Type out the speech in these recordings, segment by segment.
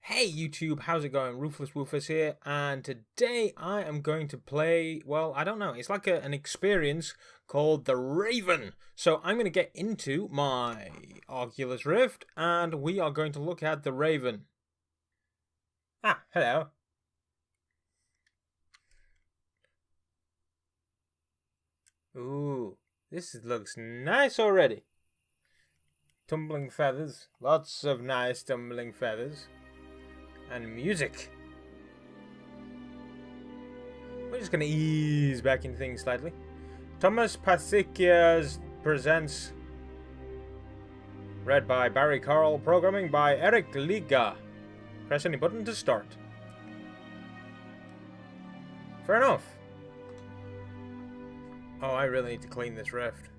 Hey YouTube, how's it going? Ruthless Wolfus here, and today I am going to play, well, I don't know, it's like an experience called The Raven. So I'm going to get into my Oculus Rift, and we are going to look at The Raven. Ah, hello. Ooh, this looks nice already. Tumbling feathers, lots of nice tumbling feathers. And music. We're just gonna ease back into things slightly. Thomas Pasikias presents. Read by Barry Carl, programming by Eric Liga. Press any button to start. Fair enough. Oh, I really need to clean this rift.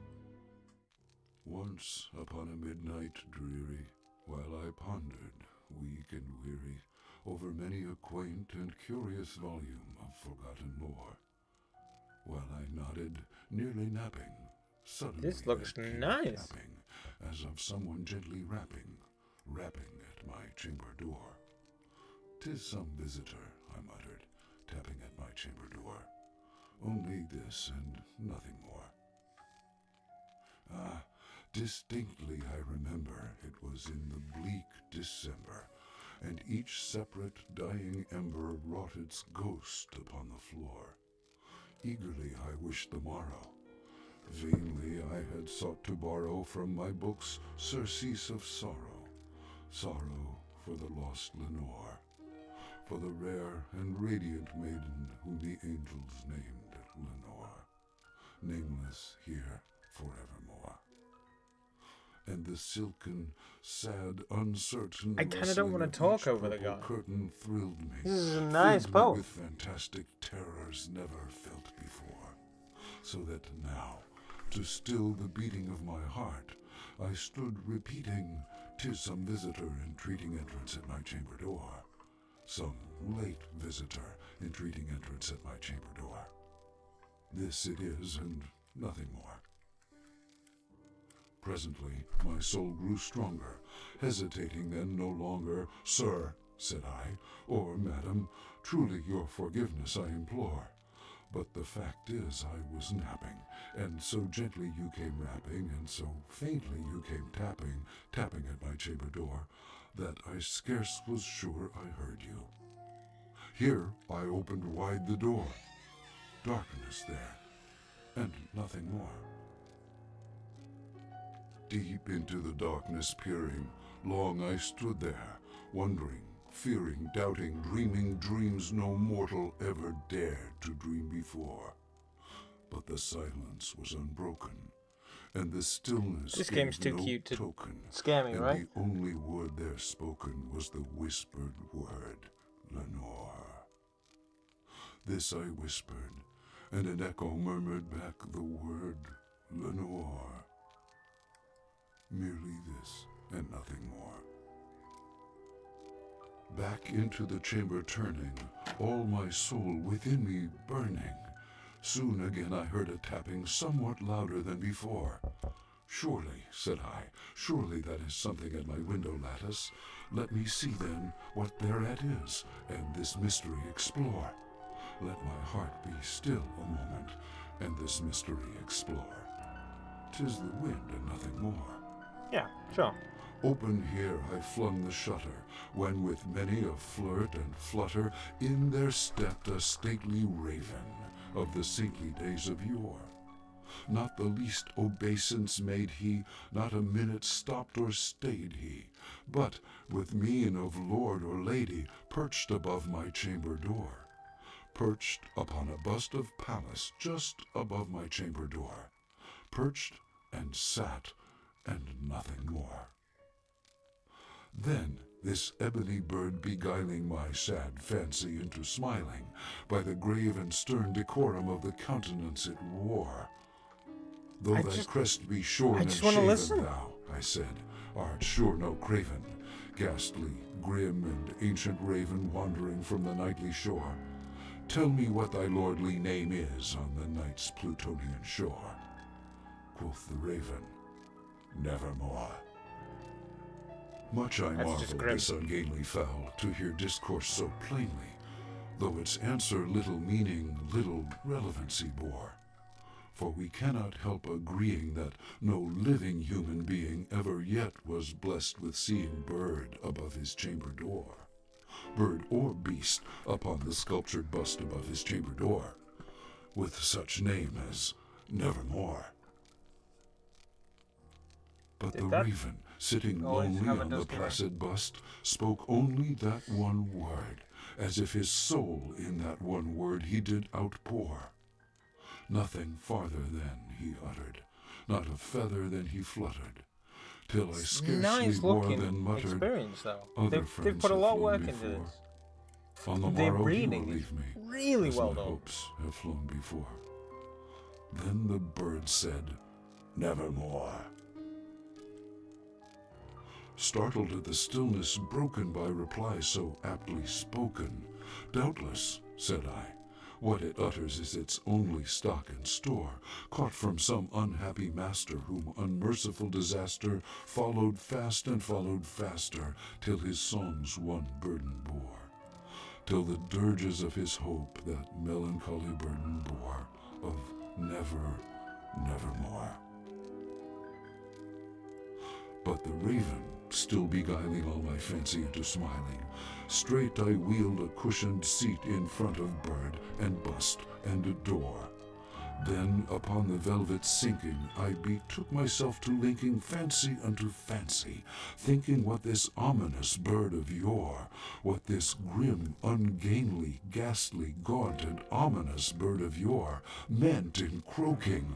Once upon a midnight dreary, while I pondered, weak and weary, over many a quaint and curious volume of forgotten lore. While I nodded, nearly napping, suddenly This looks there came nice. tapping, as of someone gently rapping at my chamber door. "'Tis some visitor," I muttered, tapping at my chamber door. "Only this and nothing more." Ah, distinctly I remember it was in the bleak December, and each separate dying ember wrought its ghost upon the floor. Eagerly I wished the morrow. Vainly I had sought to borrow from my books surcease of sorrow, sorrow for the lost Lenore, for the rare and radiant maiden whom the angels named Lenore, nameless here forevermore. And the silken, sad, uncertain I kinda don't wanna rustling of talk each over the purple guy. curtain thrilled me. This is a nice filled me poem. with fantastic terrors never felt before. So that now, to still the beating of my heart, I stood repeating, "'Tis some visitor entreating entrance at my chamber door. Some late visitor entreating entrance at my chamber door. This it is, and nothing more." Presently my soul grew stronger, hesitating then no longer. "Sir," said I, "or madam, truly your forgiveness I implore. But the fact is I was napping, and so gently you came rapping, and so faintly you came tapping at my chamber door, that I scarce was sure I heard you. Here I opened wide the door. Darkness there, and nothing more. Deep into the darkness peering, long I stood there, wondering, fearing, doubting, dreaming dreams no mortal ever dared to dream before. But the silence was unbroken, and the stillness This gave game's too no cute to token, scare me, and right? the only word there spoken was the whispered word, Lenore. This I whispered, and an echo murmured back the word, Lenore. Merely this, and nothing more. Back into the chamber turning, all my soul within me burning. Soon again I heard a tapping somewhat louder than before. "Surely," said I, "surely that is something at my window lattice. Let me see then what thereat is, and this mystery explore. Let my heart be still a moment, and this mystery explore. 'Tis the wind and nothing more." Yeah, sure. Open here I flung the shutter, when with many a flirt and flutter in there stepped a stately raven of the saintly days of yore. Not the least obeisance made he, not a minute stopped or stayed he, but with mien of lord or lady perched above my chamber door, perched upon a bust of Pallas just above my chamber door, perched and sat, and nothing more. Then this ebony bird beguiling my sad fancy into smiling, by the grave and stern decorum of the countenance it wore. "Though thy crest be shorn and just wanna shaven, listen. thou," I said, "art sure no craven, ghastly, grim, and ancient raven wandering from the nightly shore. Tell me what thy lordly name is on the night's Plutonian shore." Quoth the raven, "Nevermore." Much I That's just marvel grim. this ungainly fowl to hear discourse so plainly, though its answer little meaning, little relevancy bore. For we cannot help agreeing that no living human being ever yet was blessed with seeing bird above his chamber door, bird or beast upon the sculptured bust above his chamber door, with such name as Nevermore. But the raven, sitting lonely on the placid bust, spoke only that one word, as if his soul in that one word he did outpour. Nothing farther than he uttered, not a feather than he fluttered, till I scarcely more than muttered, experience, though. Other They've put a lot of work into into this. On the Their morrow he will breeding is leave me, really as well my done. hopes have flown before. Then the bird said, Nevermore. Startled at the stillness broken by reply so aptly spoken, doubtless, said I, what it utters is its only stock and store, caught from some unhappy master whom unmerciful disaster followed fast and followed faster, till his songs one burden bore, till the dirges of his hope that melancholy burden bore, of nevermore. But the raven, still beguiling all my fancy into smiling, straight I wheeled a cushioned seat in front of bird and bust and a door. Then upon the velvet sinking, I betook myself to linking fancy unto fancy, thinking what this ominous bird of yore, what this grim, ungainly, ghastly, gaunt, and ominous bird of yore meant in croaking,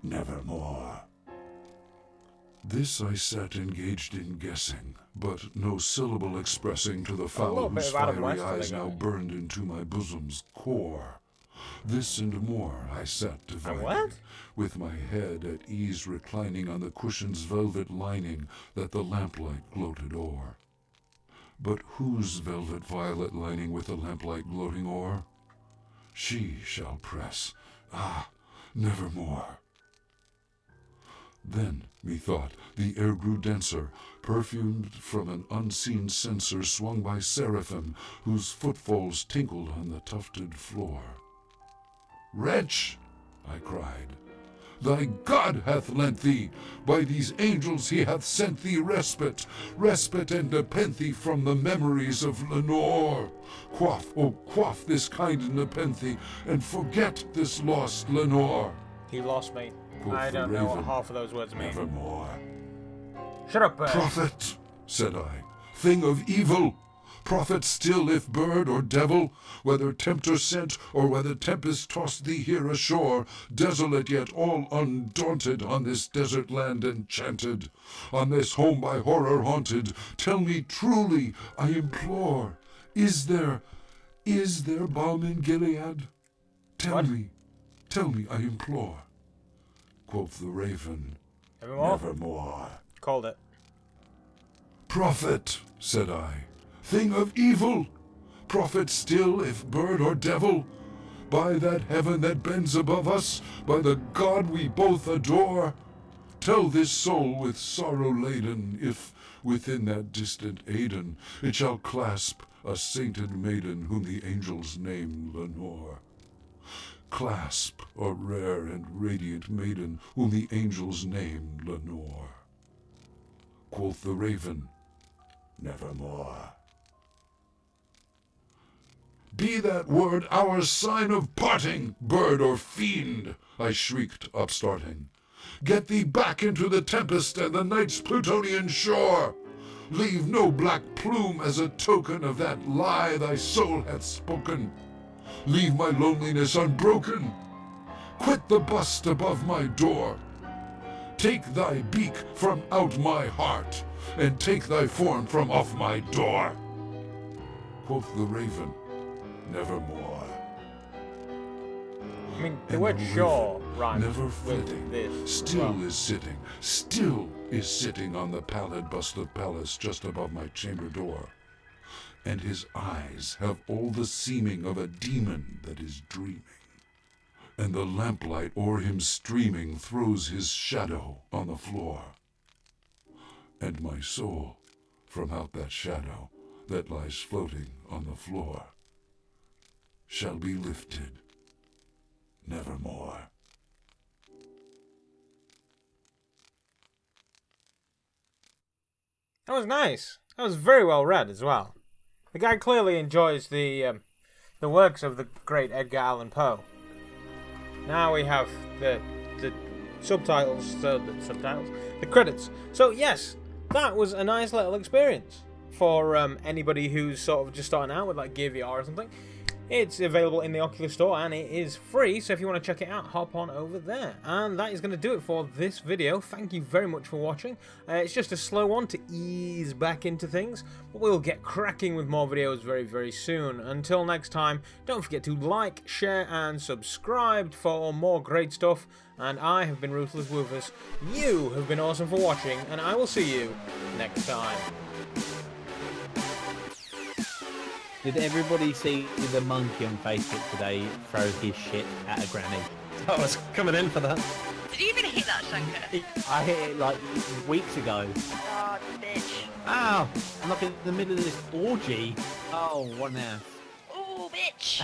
Nevermore. This I sat engaged in guessing, but no syllable expressing to the fowl whose fiery eyes now burned into my bosom's core. This and more I sat divining, with my head at ease reclining on the cushion's velvet lining that the lamplight gloated o'er. But whose velvet violet lining with the lamplight gloating o'er? She shall press, nevermore. Then, methought, the air grew denser, perfumed from an unseen censer swung by seraphim, whose footfalls tinkled on the tufted floor. Wretch, I cried, thy God hath lent thee, by these angels he hath sent thee respite, and nepenthe from the memories of Lenore. Quaff, oh quaff this kind nepenthe, and forget this lost Lenore. You lost me. Quoth I don't know what half of those words mean. Nevermore. Shut up, bird. Prophet, said I, thing of evil. Prophet still, if bird or devil, whether tempter sent, or whether tempest tossed thee here ashore, desolate yet all undaunted, on this desert land enchanted, on this home by horror haunted, tell me truly, I implore, is there balm in Gilead? Tell me, I implore. Quoth the raven, Nevermore. Called it. Prophet, said I, thing of evil, prophet still, if bird or devil, by that heaven that bends above us, by the God we both adore, tell this soul with sorrow laden, if within that distant Aidenn it shall clasp a sainted maiden whom the angels name Lenore. Clasp a rare and radiant maiden whom the angels name Lenore. Quoth the raven, Nevermore. Be that word our sign of parting, bird or fiend, I shrieked, upstarting. Get thee back into the tempest and the night's Plutonian shore. Leave no black plume as a token of that lie thy soul hath spoken. Leave my loneliness unbroken. Quit the bust above my door. Take thy beak from out my heart, and take thy form from off my door. Quoth the raven, Nevermore. I mean, the word shore rhymes never with flitting, this. still is sitting on the pallid bust of Pallas just above my chamber door. And his eyes have all the seeming of a demon that is dreaming. And the lamplight o'er him streaming throws his shadow on the floor. And my soul, from out that shadow that lies floating on the floor shall be lifted nevermore. That was nice. That was very well read as well. The guy clearly enjoys the works of the great Edgar Allan Poe. Now we have the subtitles, the credits. So yes, that was a nice little experience for anybody who's sort of just starting out with like Gear VR or something. It's available in the Oculus Store and it is free, so if you want to check it out, hop on over there. And that is going to do it for this video. Thank you very much for watching. It's just a slow one to ease back into things, but we'll get cracking with more videos very, very soon. Until next time, don't forget to like, share, and subscribe for more great stuff. And I have been Ruthless Woofus. You have been awesome for watching, and I will see you next time. Did everybody see the monkey on Facebook today throw his shit at a granny? I was coming in for that. Did you even hit that, Shankar? I hit it like weeks ago. Oh, bitch. Ow! I'm like in the middle of this orgy. Oh, what now? Oh, bitch.